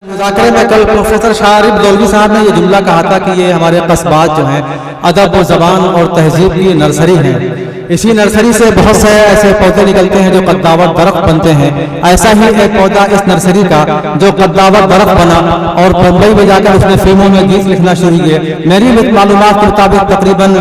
مذاکرے میں کل پروفیسر شاہ عارف دولوی صاحب نے یہ جملہ کہا تھا کہ یہ ہمارے قصبات جو ہیں ادب و زبان اور تہذیب کی نرسری ہیں. اسی نرسری سے بہت سے ایسے پودے نکلتے ہیں جو قداور درخت بنتے ہیں. ایسا ہی ایک پودا اس نرسری کا جو قداور درخت بنا اور بمبئی میں جا کر اس نے فلموں میں گیت لکھنا شروع کیے. میری معلومات کے مطابق تقریباً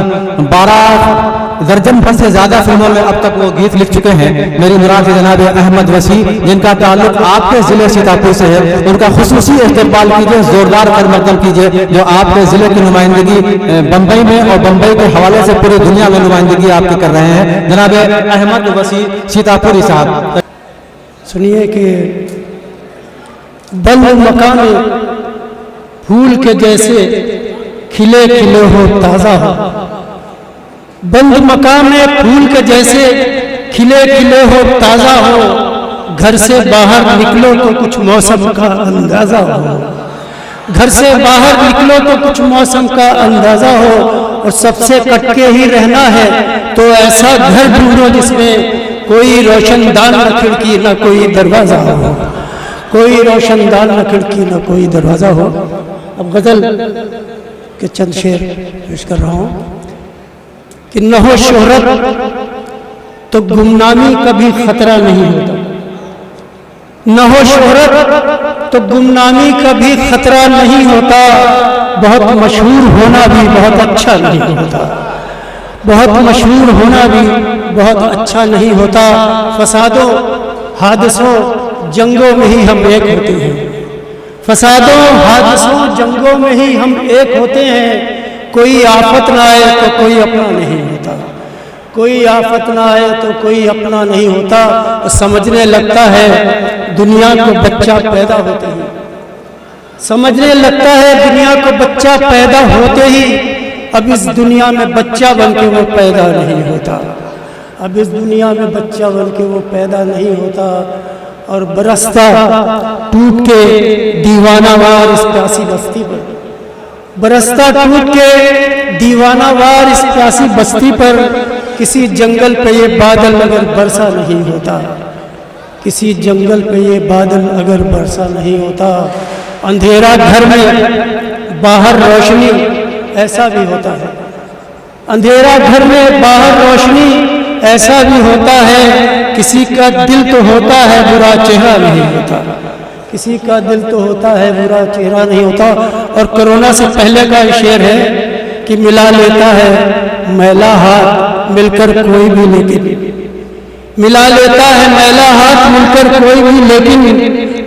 12 درجن پر سے زیادہ فلموں میں اب تک وہ گیت لکھ چکے ہیں. میری مراد جناب احمد وسیع جن کا تعلق آپ کے ضلع سیتاپور سے ہے، ان کا خصوصی استقبال کیجیے، زوردار خیر مقدم کیجیے، جو آپ کے ضلع کی نمائندگی بمبئی میں اور بمبئی کے حوالے سے پوری دنیا میں نمائندگی آپ کی کر رہے ہیں. جناب احمد وسیع سیتاپوری صاحب. سنیے کہ بند مکان پھول کے جیسے کھلے کھلے ہو تازہ ہو. بند مقام میں پھول کے جیسے کھلے کھلے ہو تازہ ہو. گھر سے باہر نکلو تو کچھ موسم کا اندازہ ہو. گھر سے باہر نکلو تو کچھ موسم کا اندازہ ہو. اور سب سے کٹ کے ہی رہنا ہے تو ایسا گھر ڈھونڈو جس میں کوئی روشن دان نہ کھڑکی نہ کوئی دروازہ ہو. کوئی روشن دان نہ کھڑکی نہ کوئی دروازہ ہو. اب غزل کے چند شعر پیش کر رہا ہوں کہ نہ ہو شہرت تو گمنامی کا بھی خطرہ نہیں ہوتا. نہ ہو شہرت تو گمنامی کا بھی خطرہ نہیں ہوتا. بہت مشہور ہونا بھی بہت اچھا نہیں ہوتا. بہت مشہور ہونا بھی بہت اچھا نہیں ہوتا. فسادوں حادثوں جنگوں میں ہی ہم ایک ہوتے ہیں. فسادوں حادثوں جنگوں میں ہی ہم ایک ہوتے ہیں. کوئی آفت نہ آئے تو کوئی اپنا نہیں ہوتا. کوئی آفت نہ آئے تو کوئی اپنا نہیں ہوتا. سمجھنے لگتا ہے دنیا کو بچہ پیدا ہوتے ہی. سمجھنے لگتا ہے دنیا کو بچہ پیدا ہوتے ہی. اب اس دنیا میں بچہ بن کے وہ پیدا نہیں ہوتا. اب اس دنیا میں بچہ بن کے وہ پیدا نہیں ہوتا. اور برستا ٹوٹ کے دیوانہ وار اس پیاسی بستی پر. برستا ٹوٹ کے دیوانہ وار اس پیاسی بستی پر. کسی جنگل پہ یہ بادل اگر برسا نہیں ہوتا. کسی جنگل پہ یہ بادل اگر برسا نہیں ہوتا. اندھیرا گھر میں باہر روشنی ایسا بھی ہوتا ہے. اندھیرا گھر میں باہر روشنی ایسا بھی ہوتا ہے. کسی کا دل تو ہوتا ہے برا چہرہ نہیں ہوتا. کسی کا دل تو ہوتا ہے برا چہرہ نہیں ہوتا. اور کرونا سے پہلے کا شعر ہے کہ ملا لیتا ہے میلا ہاتھ مل کر کوئی بھی لیکن. ملا لیتا ہے میلا ہاتھ مل کر کوئی بھی لیکن.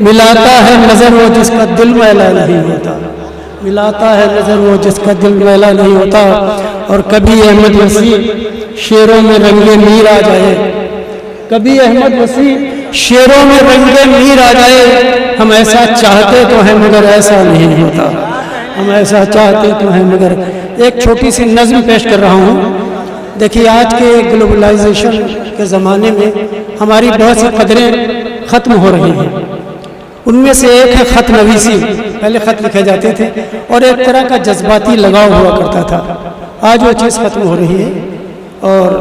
ملاتا ہے نظر وہ جس کا دل میلا نہیں ہوتا. ملاتا ہے نظر وہ جس کا دل میلا نہیں ہوتا. اور کبھی احمد وسیع شعروں میں رنگ میر آ جائے. کبھی احمد وسیع شعروں میں رنگ میر آ جائے. ہم ایسا چاہتے تو ہیں مگر ایسا نہیں ہوتا. ہم ایسا چاہتے تو ہیں مگر. ایک چھوٹی سی نظم پیش کر رہا ہوں. دیکھیے آج کے گلوبلائزیشن کے زمانے میں ہماری بہت سی قدریں ختم ہو رہی ہیں. ان میں سے ایک ہے خط نویسی. پہلے خط لکھے جاتے تھے اور ایک طرح کا جذباتی لگاؤ ہوا کرتا تھا. آج وہ چیز ختم ہو رہی ہے. اور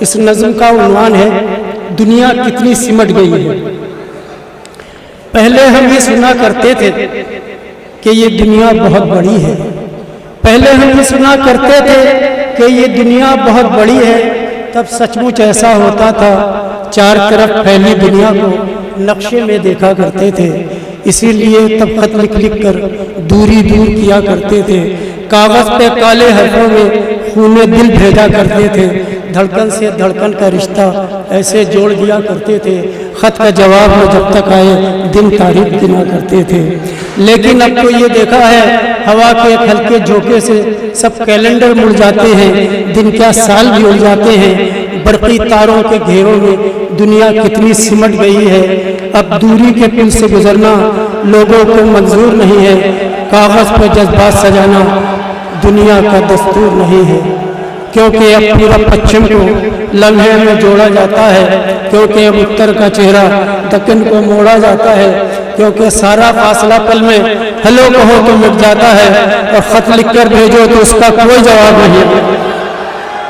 اس نظم کا عنوان ہے دنیا کتنی سمٹ گئی ہے. پہلے ہم یہ سنا کرتے تھے کہ یہ دنیا بہت بڑی ہے. پہلے ہم یہ سنا کرتے تھے کہ یہ دنیا بہت بڑی ہے. تب سچ مچ ایسا ہوتا تھا چار طرف پھیلی دنیا کو نقشے میں دیکھا کرتے تھے. اسی لیے تب خط لکھ لکھ کر دوری دور کیا کرتے تھے. کاغذ پہ کالے حرفوں میں خون دل بھیجا کرتے تھے. دھڑکن سے دھڑکن کا رشتہ ایسے جوڑ دیا کرتے تھے. خط کا جواب میں جب تک آئے دن تاریخ گنا کرتے تھے. لیکن اب تو یہ دیکھا ہے ہوا کے ایک ہلکے جھونکے سے سب کیلنڈر مڑ جاتے ہیں. دن کیا سال بھی اڑ جاتے ہیں. برقی تاروں کے گھیروں میں دنیا کتنی سمٹ گئی ہے. اب دوری کے پل سے گزرنا لوگوں کو منظور نہیں ہے. کاغذ پہ جذبات سجانا دنیا کا دستور نہیں ہے. کیونکہ اب پورا پچھم کو لمحے میں جوڑا جاتا ہے. کیونکہ اب اتر کا چہرہ دکن کو موڑا جاتا ہے. کیونکہ سارا فاصلہ پل میں ہلو کہو تو مٹ جاتا ہے. اور خط لکھ کر بھیجو تو اس کا کوئی جواب نہیں.